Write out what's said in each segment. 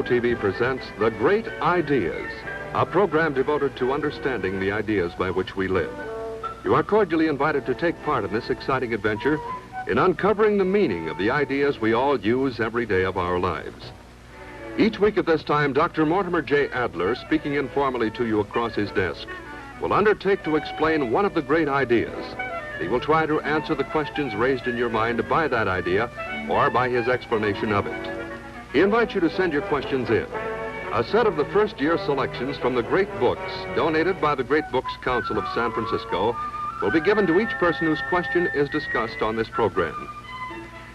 KGO-TV presents The Great Ideas, a program devoted to understanding the ideas by which we live. You are cordially invited to take part in this exciting adventure in uncovering the meaning of the ideas we all use every day of our lives. Each week at this time, Dr. Mortimer J. Adler, speaking informally to you across his desk, will undertake to explain one of the great ideas. He will try to answer the questions raised in your mind by that idea or by his explanation of it. He invites you to send your questions in. A set of the first-year selections from the great books donated by the Great Books Council of San Francisco will be given to each person whose question is discussed on this program.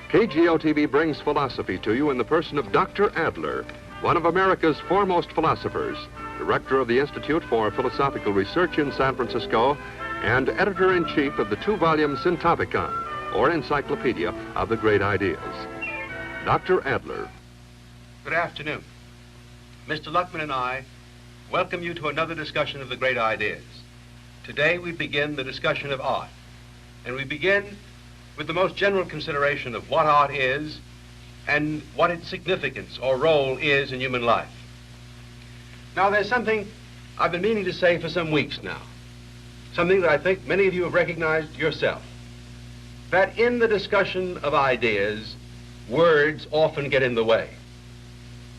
KGO-TV brings philosophy to you in the person of Dr. Adler, one of America's foremost philosophers, director of the Institute for Philosophical Research in San Francisco, and editor-in-chief of the two-volume Syntopicon, or Encyclopedia of the Great Ideas. Dr. Adler. Good afternoon. Mr. Luckman and I welcome you to another discussion of the great ideas. Today we begin the discussion of art, and we begin with the most general consideration of what art is and what its significance or role is in human life. Now, there's something I've been meaning to say for some weeks now, something that I think many of you have recognized yourself, that in the discussion of ideas, words often get in the way.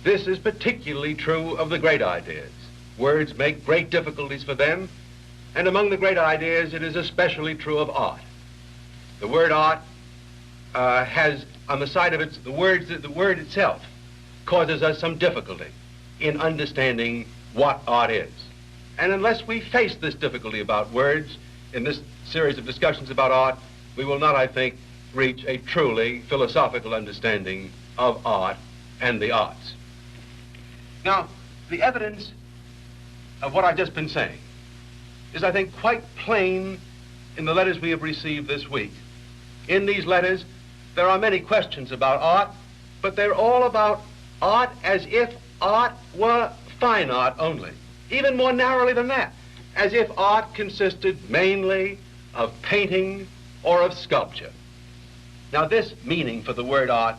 This is particularly true of the great ideas. Words make great difficulties for them, and among the great ideas, it is especially true of art. The word art has, on the side of it, the word itself causes us some difficulty in understanding what art is. And unless we face this difficulty about words in this series of discussions about art, we will not, I think, reach a truly philosophical understanding of art and the arts. Now, the evidence of what I've just been saying is, I think, quite plain in the letters we have received this week. In these letters, there are many questions about art, but they're all about art as if art were fine art only, even more narrowly than that, as if art consisted mainly of painting or of sculpture. Now, this meaning for the word art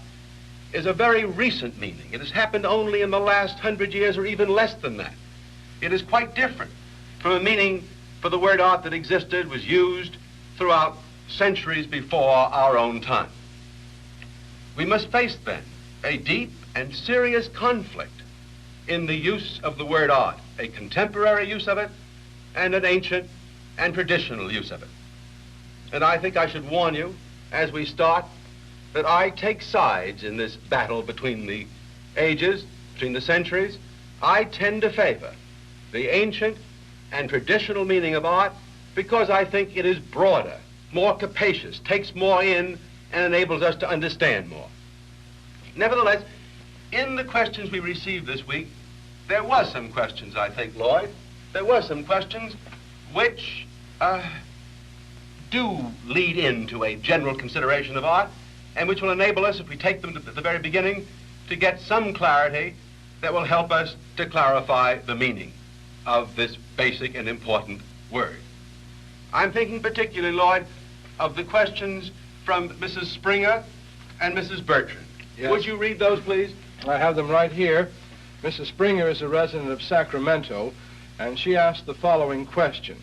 is a very recent meaning. It has happened only in the last 100 years or even less than that. It is quite different from a meaning for the word art that existed, was used throughout centuries before our own time. We must face then a deep and serious conflict in the use of the word art, a contemporary use of it and an ancient and traditional use of it. And I think I should warn you as we start that I take sides in this battle between the ages, between the centuries. I tend to favor the ancient and traditional meaning of art because I think it is broader, more capacious, takes more in, and enables us to understand more. Nevertheless, in the questions we received this week, there was some questions, I think, Lloyd. There were some questions which do lead into a general consideration of art, and which will enable us, if we take them at the very beginning, to get some clarity that will help us to clarify the meaning of this basic and important word. I'm thinking particularly, Lloyd, of the questions from Mrs. Springer and Mrs. Bertrand. Yes. Would you read those, please? I have them right here. Mrs. Springer is a resident of Sacramento, and she asked the following question.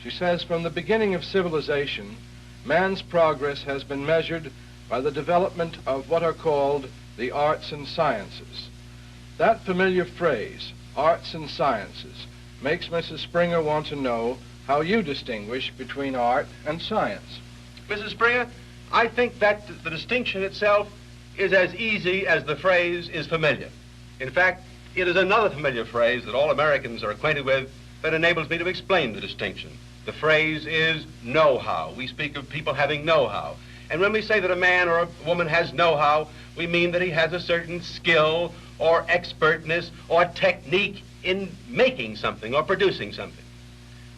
She says, from the beginning of civilization, man's progress has been measured by the development of what are called the arts and sciences. That familiar phrase, arts and sciences, makes Mrs. Springer want to know how you distinguish between art and science. Mrs. Springer, I think that the distinction itself is as easy as the phrase is familiar. In fact, it is another familiar phrase that all Americans are acquainted with that enables me to explain the distinction. The phrase is know-how. We speak of people having know-how. And when we say that a man or a woman has know-how, we mean that he has a certain skill or expertness or technique in making something or producing something.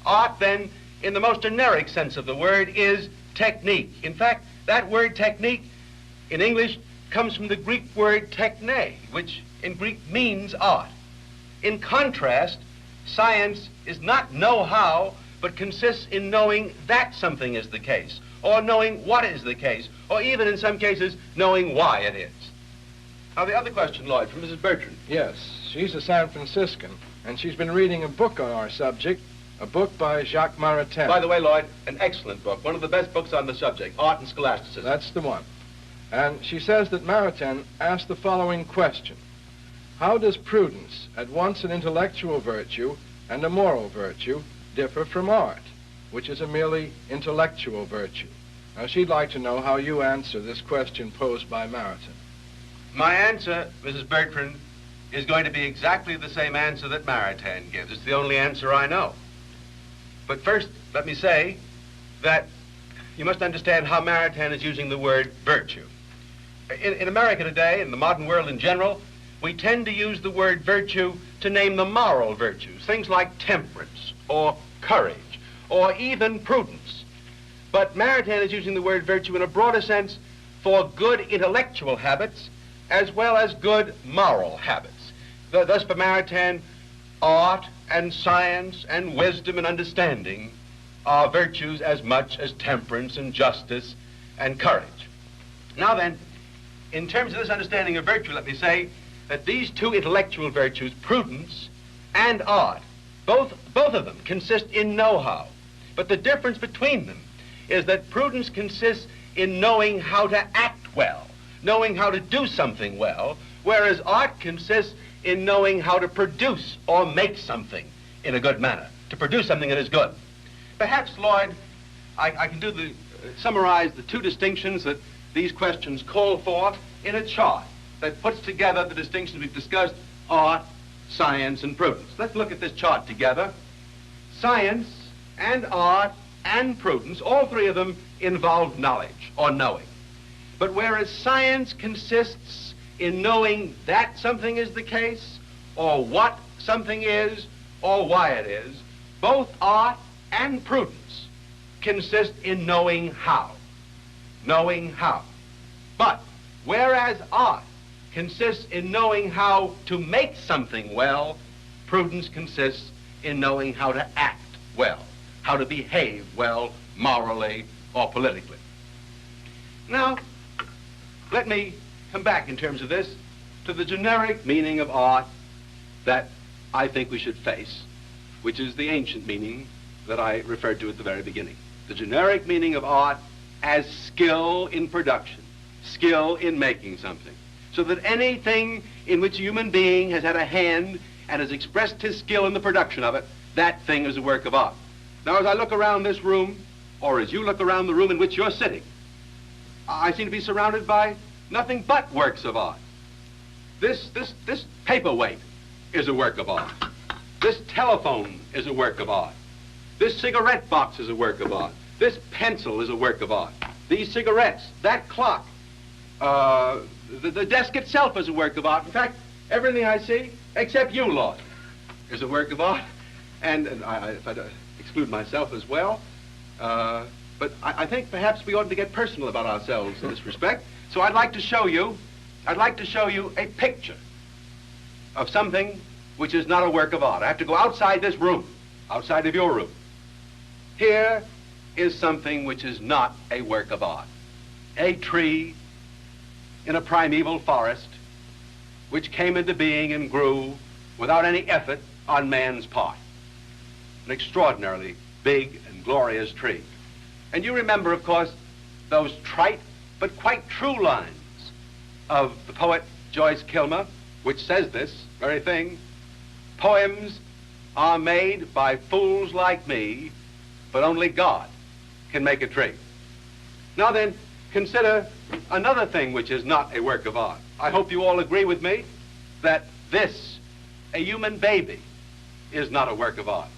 Art, then, in the most generic sense of the word, is technique. In fact, that word technique in English comes from the Greek word techne, which in Greek means art. In contrast, science is not know-how, but consists in knowing that something is the case, or knowing what is the case, or even in some cases, knowing why it is. Now, the other question, Lloyd, from Mrs. Bertrand. Yes, she's a San Franciscan, and she's been reading a book on our subject, a book by Jacques Maritain. By the way, Lloyd, an excellent book, one of the best books on the subject, Art and Scholasticism. That's the one. And she says that Maritain asked the following question: how does prudence, at once an intellectual virtue and a moral virtue, differ from art, which is a merely intellectual virtue? Now, she'd like to know how you answer this question posed by Maritain. My answer, Mrs. Bertrand, is going to be exactly the same answer that Maritain gives. It's the only answer I know. But first, let me say that you must understand how Maritain is using the word virtue. In America today, in the modern world in general, we tend to use the word virtue to name the moral virtues, things like temperance or courage or even prudence. But Maritain is using the word virtue in a broader sense for good intellectual habits as well as good moral habits. Thus, for Maritain, art and science and wisdom and understanding are virtues as much as temperance and justice and courage. Now then, in terms of this understanding of virtue, let me say that these two intellectual virtues, prudence and art, both of them consist in know-how. But the difference between them is that prudence consists in knowing how to act well, knowing how to do something well, whereas art consists in knowing how to produce or make something in a good manner, to produce something that is good. Perhaps, Lloyd, I can summarize the two distinctions that these questions call for in a chart that puts together the distinctions we've discussed: art, science, and prudence. Let's look at this chart together. Science and art and prudence, all three of them involve knowledge or knowing. But whereas science consists in knowing that something is the case, or what something is, or why it is, both art and prudence consist in knowing how. Knowing how. But whereas art consists in knowing how to make something well, prudence consists in knowing how to act well, how to behave well morally or politically. Now, let me come back in terms of this to the generic meaning of art that I think we should face, which is the ancient meaning that I referred to at the very beginning. The generic meaning of art as skill in production, skill in making something, so that anything in which a human being has had a hand and has expressed his skill in the production of it, that thing is a work of art. Now, as I look around this room, or as you look around the room in which you're sitting, I seem to be surrounded by nothing but works of art. This paperweight is a work of art. This telephone is a work of art. This cigarette box is a work of art. This pencil is a work of art. These cigarettes, that clock, the desk itself is a work of art. In fact, everything I see, except you, Lord, is a work of art. And if I exclude myself as well, but I think perhaps we ought to get personal about ourselves in this respect. So I'd like to show you a picture of something which is not a work of art. I have to go outside this room, outside of your room. Here is something which is not a work of art. A tree in a primeval forest which came into being and grew without any effort on man's part. An extraordinarily big and glorious tree. And you remember, of course, those trite but quite true lines of the poet Joyce Kilmer, which says this very thing: poems are made by fools like me, but only God can make a tree. Now then, consider another thing which is not a work of art. I hope you all agree with me that this, a human baby, is not a work of art.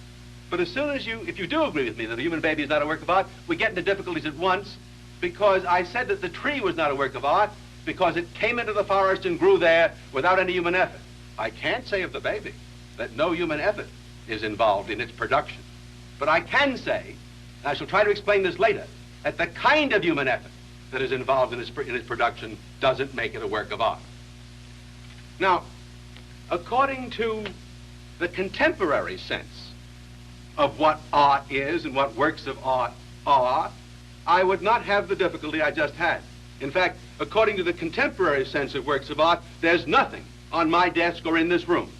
But as soon as if you do agree with me that a human baby is not a work of art, we get into difficulties at once, because I said that the tree was not a work of art because it came into the forest and grew there without any human effort. I can't say of the baby that no human effort is involved in its production. But I can say, and I shall try to explain this later, that the kind of human effort that is involved in its production doesn't make it a work of art. Now, according to the contemporary sense of what art is and what works of art are, I would not have the difficulty I just had. In fact, according to the contemporary sense of works of art, there's nothing on my desk or in this room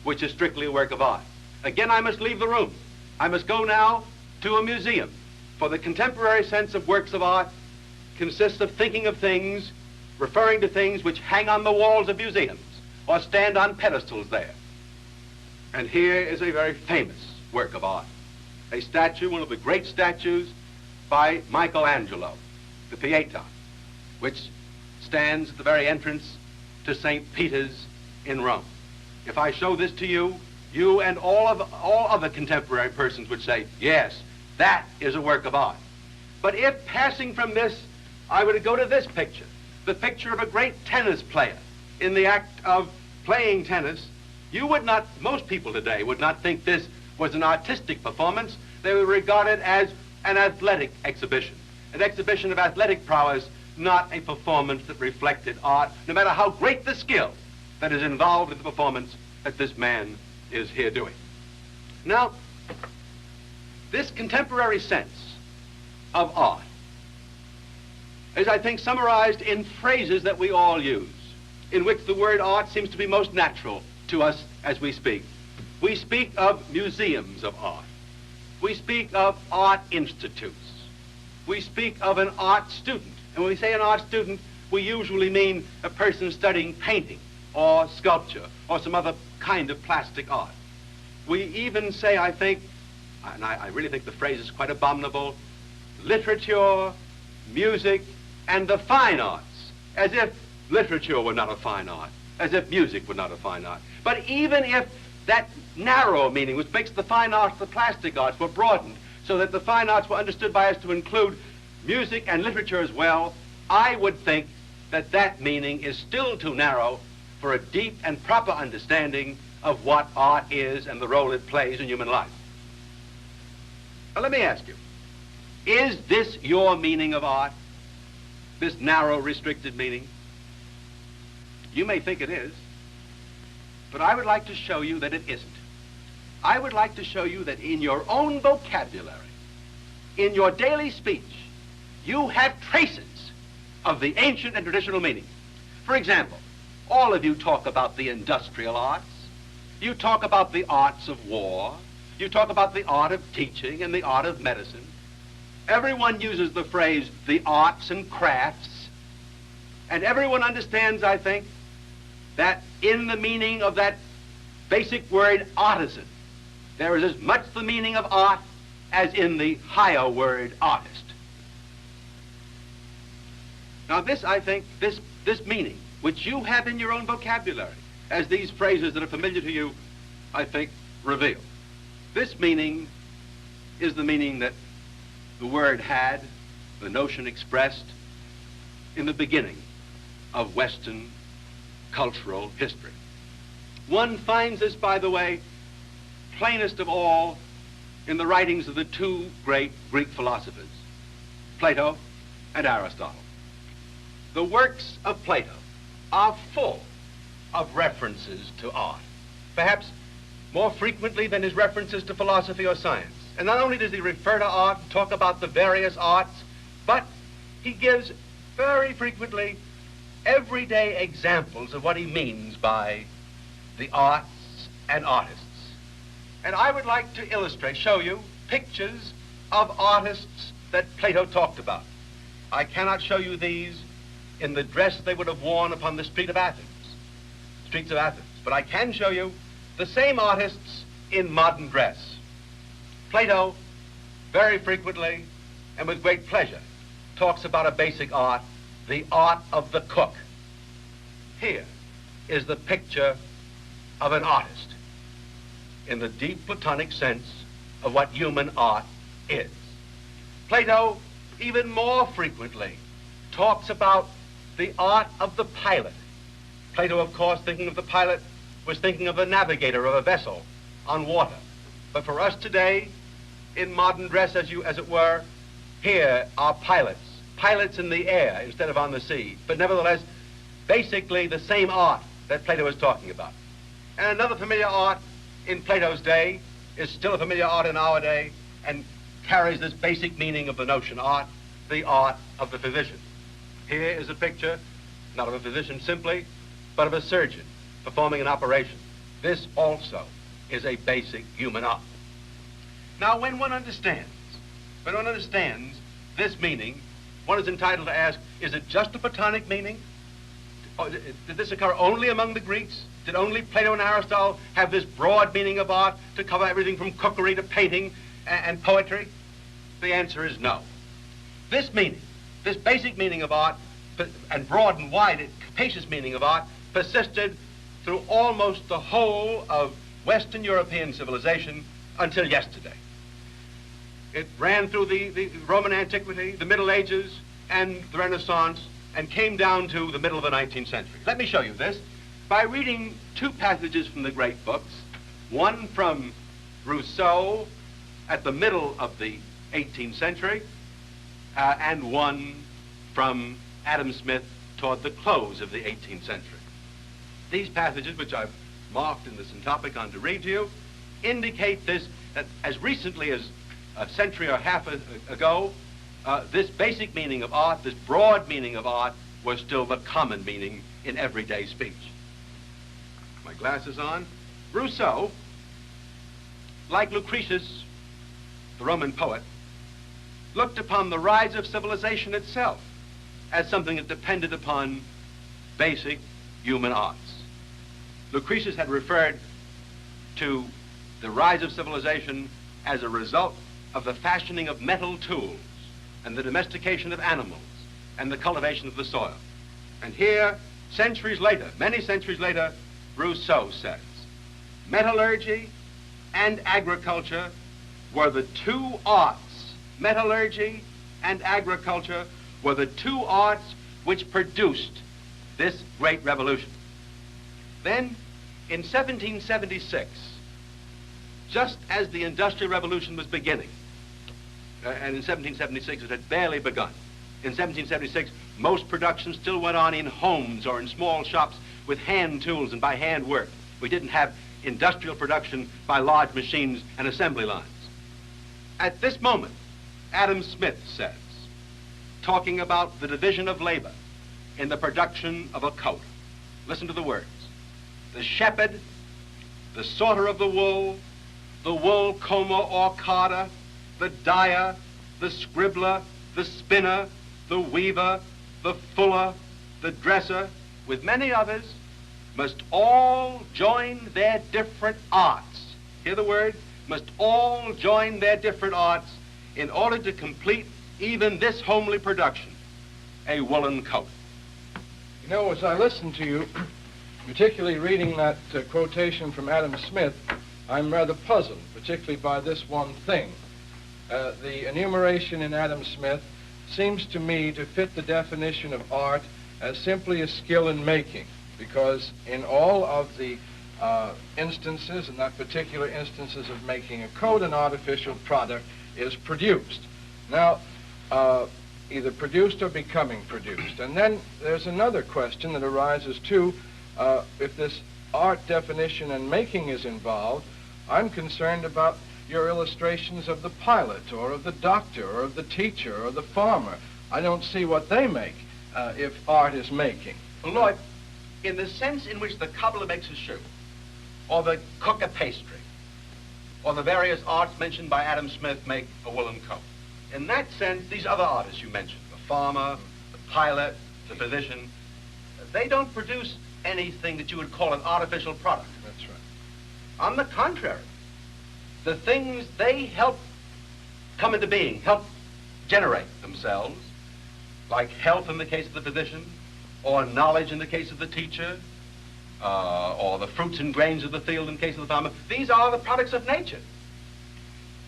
which is strictly a work of art. Again, I must leave the room. I must go now to a museum, for the contemporary sense of works of art consists of thinking of things, referring to things which hang on the walls of museums or stand on pedestals there. And here is a very famous work of art, a statue, one of the great statues by Michelangelo, the Pieta, which stands at the very entrance to St. Peter's in Rome. If I show this to you, you and all other contemporary persons would say, yes, that is a work of art. But if passing from this, I were to go to this picture, the picture of a great tennis player in the act of playing tennis, you would not, most people today would not think this was an artistic performance. They would regard it as an athletic exhibition, an exhibition of athletic prowess, not a performance that reflected art, no matter how great the skill that is involved in the performance that this man is here doing. Now, this contemporary sense of art is, I think, summarized in phrases that we all use, in which the word art seems to be most natural to us as we speak. We speak of museums of art. We speak of art institutes. We speak of an art student. And when we say an art student, we usually mean a person studying painting or sculpture or some other kind of plastic art. We even say, I think, and I really think the phrase is quite abominable, literature, music, and the fine arts, as if literature were not a fine art, as if music were not a fine art. But even if that narrow meaning, which makes the fine arts the plastic arts, were broadened so that the fine arts were understood by us to include music and literature as well, I would think that that meaning is still too narrow for a deep and proper understanding of what art is and the role it plays in human life. Now let me ask you, is this your meaning of art? This narrow, restricted meaning? You may think it is, but I would like to show you that it isn't. I would like to show you that in your own vocabulary, in your daily speech, you have traces of the ancient and traditional meaning. For example, all of you talk about the industrial arts. You talk about the arts of war. You talk about the art of teaching and the art of medicine. Everyone uses the phrase the arts and crafts. And everyone understands, I think, that in the meaning of that basic word artisan, there is as much the meaning of art as in the higher word artist. Now this, I think, this meaning, which you have in your own vocabulary, as these phrases that are familiar to you, I think, reveal. This meaning is the meaning that the word had, the notion expressed, in the beginning of Western cultural history. One finds this, by the way, plainest of all in the writings of the two great Greek philosophers, Plato and Aristotle. The works of Plato are full of references to art, perhaps more frequently than his references to philosophy or science. And not only does he refer to art and talk about the various arts, but he gives very frequently everyday examples of what he means by the arts and artists. And I would like to illustrate, show you pictures of artists that Plato talked about. I cannot show you these in the dress they would have worn upon the streets of Athens, but I can show you the same artists in modern dress. Plato very frequently and with great pleasure talks about a basic art, the art of the cook. Here is the picture of an artist in the deep Platonic sense of what human art is. Plato even more frequently talks about the art of the pilot. Plato, of course, thinking of the pilot, was thinking of the navigator of a vessel on water. But for us today, in modern dress, as it were, here are pilots in the air instead of on the sea, but nevertheless, basically the same art that Plato was talking about. And another familiar art in Plato's day is still a familiar art in our day and carries this basic meaning of the notion art, the art of the physician. Here is a picture, not of a physician simply, but of a surgeon performing an operation. This also is a basic human art. Now, when one understands this meaning, one is entitled to ask, is it just a Platonic meaning? Or did this occur only among the Greeks? Did only Plato and Aristotle have this broad meaning of art to cover everything from cookery to painting and poetry? The answer is no. This meaning, this basic meaning of art, and broad and wide, capacious meaning of art, persisted through almost the whole of Western European civilization until yesterday. It ran through the Roman antiquity, the Middle Ages, and the Renaissance, and came down to the middle of the 19th century. Let me show you this by reading two passages from the great books, one from Rousseau at the middle of the 18th century, and one from Adam Smith toward the close of the 18th century. These passages, which I've marked in the synopticon to read to you, indicate this, that as recently as a century or half ago, this basic meaning of art, this broad meaning of art, was still the common meaning in everyday speech. My glasses on. Rousseau, like Lucretius, the Roman poet, looked upon the rise of civilization itself as something that depended upon basic human arts. Lucretius had referred to the rise of civilization as a result of the fashioning of metal tools and the domestication of animals and the cultivation of the soil. And here, centuries later, many centuries later, Rousseau says, metallurgy and agriculture were the two arts, metallurgy and agriculture were the two arts which produced this great revolution. Then, in 1776, just as the Industrial Revolution was beginning, and in 1776 it had barely begun. In 1776, most production still went on in homes or in small shops with hand tools and by hand work. We didn't have industrial production by large machines and assembly lines. At this moment, Adam Smith says, talking about the division of labor in the production of a coat, listen to the words: the shepherd, the sorter of the wool comber or carder, the dyer, the scribbler, the spinner, the weaver, the fuller, the dresser, with many others, must all join their different arts. Hear the word? Must all join their different arts in order to complete even this homely production, a woolen coat. You know, as I listen to you, particularly reading that quotation from Adam Smith, I'm rather puzzled, particularly by this one thing. The enumeration in Adam Smith seems to me to fit the definition of art as simply a skill in making, because in all of the instances, in that particular instances of making a coat, an artificial product is produced. Now, either produced or becoming produced. And then there's another question that arises too. If this art definition and making is involved, I'm concerned about your illustrations of the pilot or of the doctor or of the teacher or the farmer. I don't see what they make if art is making. Well, Lloyd, in the sense in which the cobbler makes a shoe, or the cook a pastry, or the various arts mentioned by Adam Smith make a woolen coat, in that sense, these other artists you mentioned, the farmer, the pilot, the physician, they don't produce anything that you would call an artificial product. That's right. On the contrary, the things they help come into being, help generate themselves, like health in the case of the physician, or knowledge in the case of the teacher, or the fruits and grains of the field in the case of the farmer, these are the products of nature.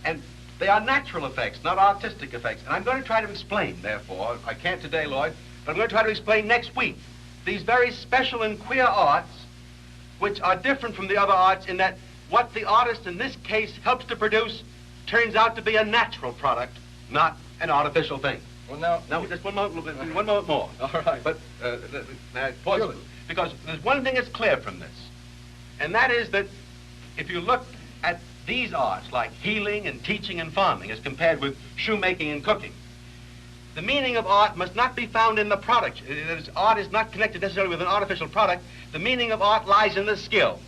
And they are natural effects, not artistic effects. And I'm going to try to explain, therefore, I can't today, Lloyd, but I'm going to try to explain next week, these very special and queer arts, which are different from the other arts in that what the artist in this case helps to produce turns out to be a natural product, not an artificial thing. Well, now Just one moment more. All right. But pause, because there's one thing that's clear from this, and that is that if you look at these arts, like healing and teaching and farming, as compared with shoemaking and cooking, The meaning of art must not be found in the product. Art is not connected necessarily with an artificial product. The meaning of art lies in the skill.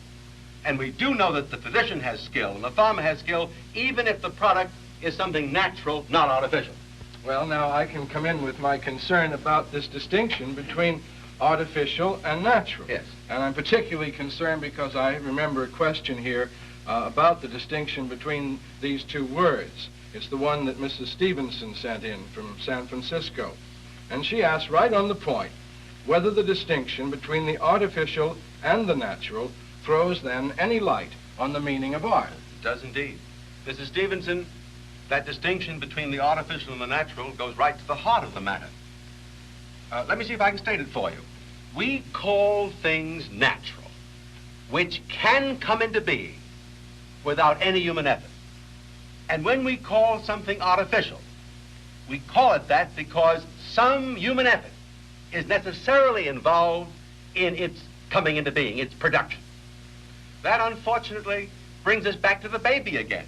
And we do know that the physician has skill and the farmer has skill, even if the product is something natural, not artificial. Well, now I can come in with my concern about this distinction between artificial and natural. Yes. And I'm particularly concerned because I remember a question here about the distinction between these two words. It's the one that Mrs. Stevenson sent in from San Francisco. And she asked right on the point whether the distinction between the artificial and the natural throws then any light on the meaning of art. It does indeed. Mrs. Stevenson, that distinction between the artificial and the natural goes right to the heart of the matter. Let me see if I can state it for you. We call things natural, which can come into being without any human effort. And when we call something artificial, we call it that because some human effort is necessarily involved in its coming into being, its production. That, unfortunately, brings us back to the baby again,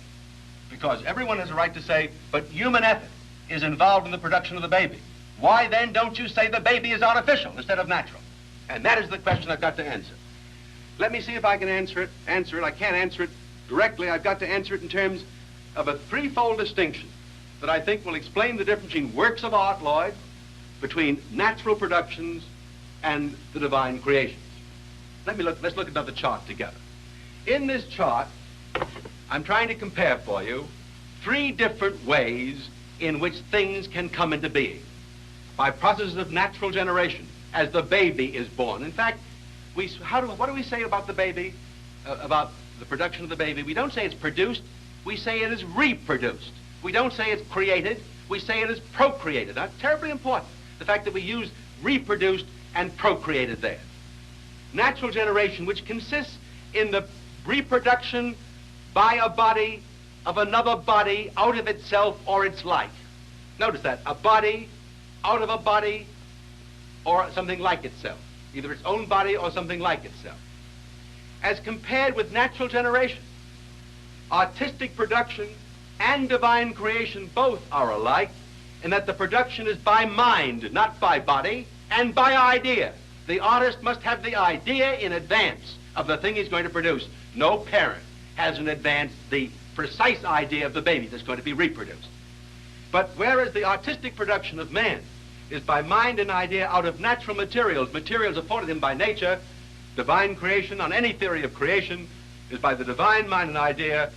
because everyone has a right to say, but human effort is involved in the production of the baby. Why then don't you say the baby is artificial instead of natural? And that is the question I've got to answer. Let me see if I can answer it. I can't answer it directly. I've got to answer it in terms of a threefold distinction that I think will explain the difference between works of art, Lloyd, between natural productions and the divine creations. Let's look at another chart together. In this chart, I'm trying to compare for you three different ways in which things can come into being by processes of natural generation as the baby is born. In fact, what do we say about the baby, about the production of the baby? We don't say it's produced, we say it is reproduced. We don't say it's created, we say it is procreated. That's terribly important, the fact that we use reproduced and procreated there. Natural generation, which consists in the reproduction by a body of another body out of itself or its like. Notice that, a body out of a body or something like itself, either its own body or something like itself. As compared with natural generation, artistic production and divine creation both are alike in that the production is by mind, not by body, and by idea. The artist must have the idea in advance of the thing he's going to produce. No parent has in advance the precise idea of the baby that's going to be reproduced. But whereas the artistic production of man is by mind and idea out of natural materials, materials afforded him by nature, divine creation on any theory of creation is by the divine mind and idea,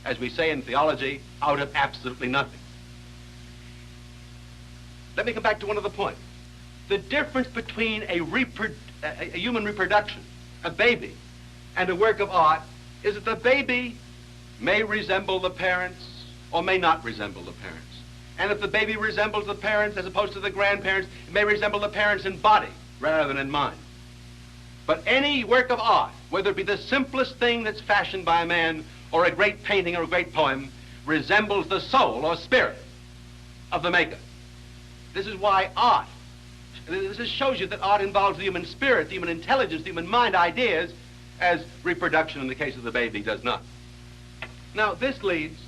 as we say in theology, out of absolutely nothing. Let me come back to one other point. The difference between a human reproduction, a baby, and a work of art is that the baby may resemble the parents or may not resemble the parents. And if the baby resembles the parents as opposed to the grandparents, it may resemble the parents in body rather than in mind. But any work of art, whether it be the simplest thing that's fashioned by a man or a great painting or a great poem, resembles the soul or spirit of the maker. This is why art, this shows you that art involves the human spirit, the human intelligence, the human mind, ideas, as reproduction in the case of the baby does not. Now, this leads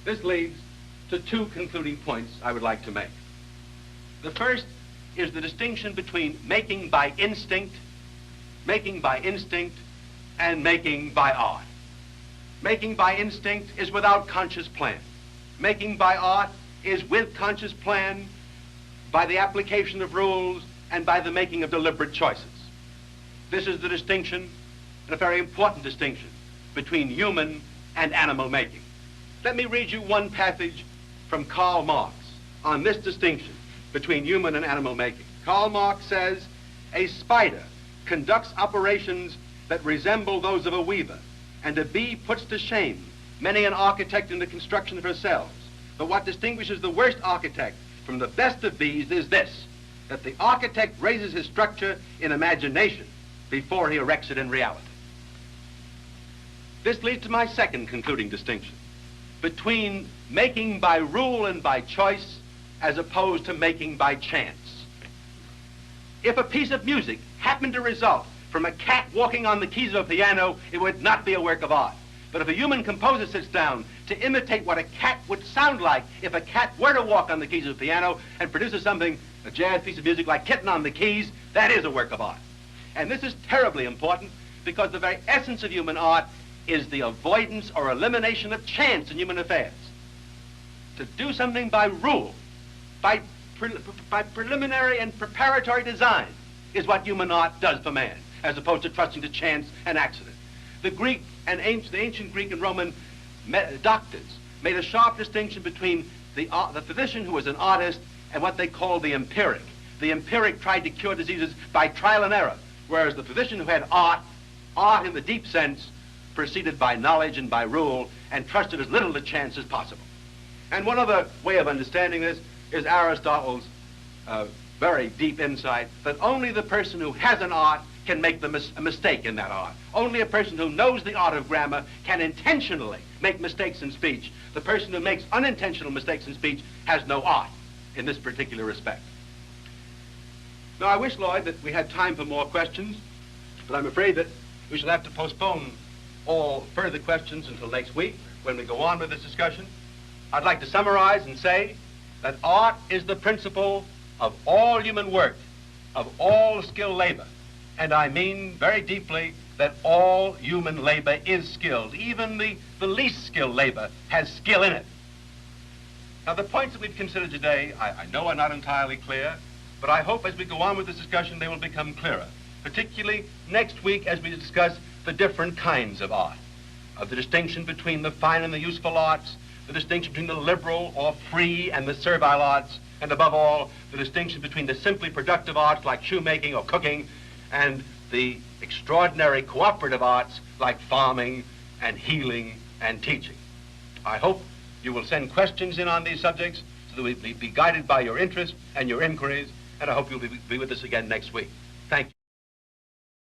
to two concluding points I would like to make. The first is the distinction between making by instinct, and making by art. Making by instinct is without conscious plan. Making by art is with conscious plan, by the application of rules, and by the making of deliberate choices. This is the distinction, and a very important distinction, between human and animal making. Let me read you one passage from Karl Marx on this distinction between human and animal making. Karl Marx says, "A spider conducts operations that resemble those of a weaver, and a bee puts to shame many an architect in the construction of her cells. But what distinguishes the worst architect from the best of bees is this, that the architect raises his structure in imagination before he erects it in reality." This leads to my second concluding distinction between making by rule and by choice as opposed to making by chance. If a piece of music happened to result from a cat walking on the keys of a piano, it would not be a work of art. But if a human composer sits down to imitate what a cat would sound like if a cat were to walk on the keys of a piano and produces something, a jazz piece of music like Kitten on the Keys, that is a work of art. And this is terribly important because the very essence of human art is the avoidance or elimination of chance in human affairs. To do something by rule, by preliminary and preparatory design, is what human art does for man, as opposed to trusting to chance and accident. The ancient Greek and Roman doctors made a sharp distinction between the physician who was an artist and what they called the empiric. The empiric tried to cure diseases by trial and error, whereas the physician who had art in the deep sense, proceeded by knowledge and by rule, and trusted as little to chance as possible. And one other way of understanding this is Aristotle's very deep insight that only the person who has an art can make a mistake in that art. Only a person who knows the art of grammar can intentionally make mistakes in speech. The person who makes unintentional mistakes in speech has no art in this particular respect. Now, I wish, Lloyd, that we had time for more questions, but I'm afraid that we shall have to postpone all further questions until next week when we go on with this discussion. I'd like to summarize and say that art is the principle of all human work, of all skilled labor. And I mean very deeply that all human labor is skilled. Even the least skilled labor has skill in it. Now, the points that we've considered today, I know are not entirely clear, but I hope as we go on with this discussion they will become clearer, particularly next week as we discuss the different kinds of art, of the distinction between the fine and the useful arts, the distinction between the liberal or free and the servile arts, and above all, the distinction between the simply productive arts like shoemaking or cooking and the extraordinary cooperative arts like farming and healing and teaching. I hope you will send questions in on these subjects so that we be guided by your interest and your inquiries, and I hope you'll be with us again next week. Thank you.